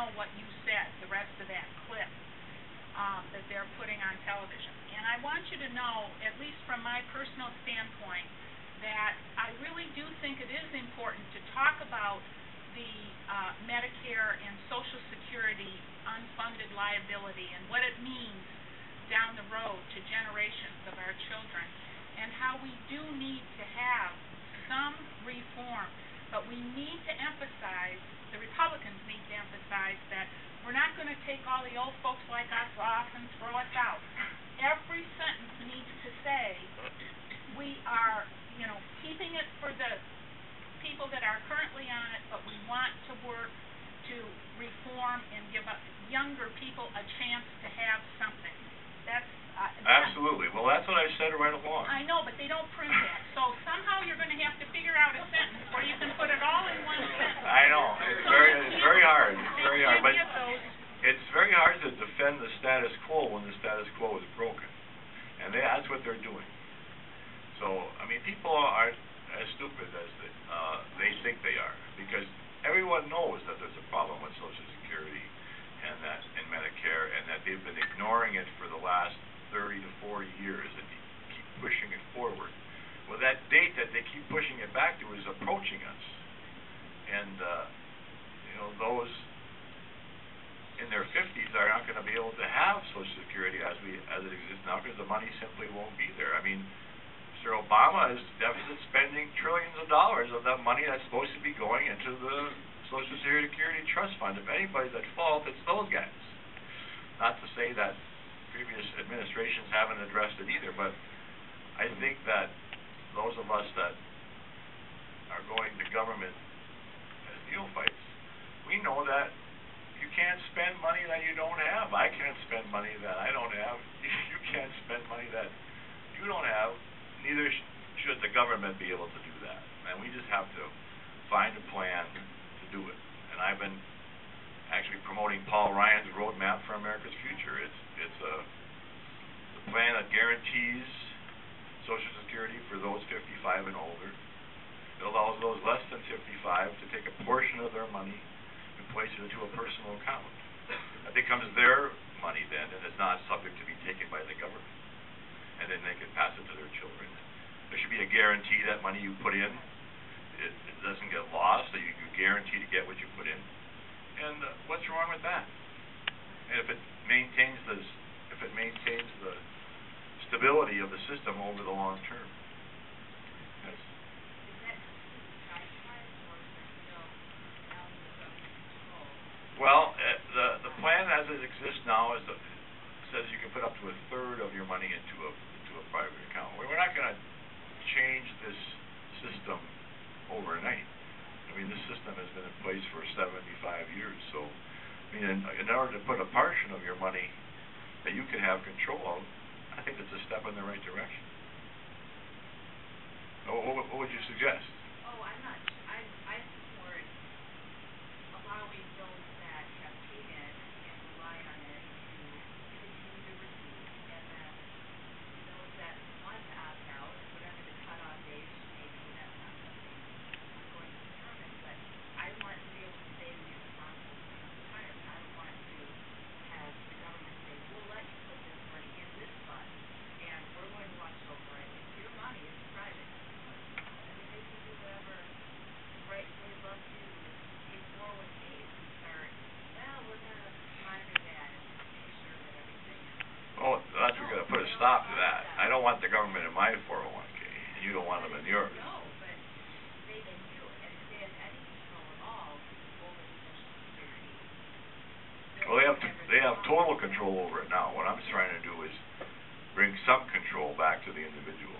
know what you said, the rest of that clip that they're putting on television. And I want you to know, at least from my personal standpoint, that I really do think it is important to talk about the Medicare and Social Security unfunded liability and what it means down the road to generations of our children, and how we do need to have some reform. But we need to emphasize, the Republicans need to emphasize, that we're not going to take all the old folks like us off and throw us out. Every sentence needs to say we are, keeping it for the people that are currently on it, but we want to work to reform and give younger people a chance to have something. That's absolutely. Well, that's what I said right along. I know, but they don't print that. So somehow you're going to have to figure out a sentence where you can put it all in one sentence. I know. It's very hard. It's very hard. But it's very hard to defend the status quo when the status quo is broken. And that's what they're doing. So, I mean, people aren't as stupid as they think they are, because everyone knows that there's a problem with Social Security and Medicare, and that they've been ignoring it for the last 30 to 40 years, and keep pushing it forward. Well, that date that they keep pushing it back to is approaching us, and those in their 50s are not going to be able to have Social Security as it exists now, because the money simply won't be there. I mean, Mr. Obama is deficit spending trillions of dollars of that money that's supposed to be going into the Social Security Trust Fund. If anybody's at fault, it's those guys. Not to say that previous administrations haven't addressed it either, but I think that those of us that are going to government as neophytes, we know that you can't spend money that you don't have. I can't spend money that I don't have. You can't spend money that you don't have. Neither should the government be able to do that. And we just have to find a plan to do it. And I've been actually promoting Paul Ryan's Roadmap for America's Future. It's a plan that guarantees Social Security for those 55 and older. It allows those less than 55 to take a portion of their money and place it into a personal account. That becomes their money then, and is not subject to be taken by the government. And then they can pass it to their children. There should be a guarantee that money you put in, it doesn't get lost, so you guarantee to get what you put in. And what's wrong with that? And if it maintains the stability of the system over the long term. Yes. Well, the plan as it exists now says you can put up to a third of your money into a private account. We're not going to change this system overnight. I mean, this system has been in place for 75 years. So, I mean, in order to put a portion of your money that you can have control of, I think it's a step in the right direction. What would you suggest? Oh, I'm not. I support allowing those that have paid in and rely on it to continue to receive, and then those that want to opt out, whatever the cutoff date may be, that's not something I'm going to determine. But I want to be able to say to be responsible for my retirement. I don't want to have the government say, "We'll let you put this money in this fund, and we're going to watch over it. It's your money. It's private." They can do whatever they love to do. In 401ks and start, well, we're going to monitor that and make sure that everything is. Oh, that's we're going to put a stop to that. I don't want the government in my 401k. You don't want them in yours. No, but they can do it. And if they have any control at all over the Social Security. Well, they have total control over it now. What I'm trying to do is bring some control back to the individual.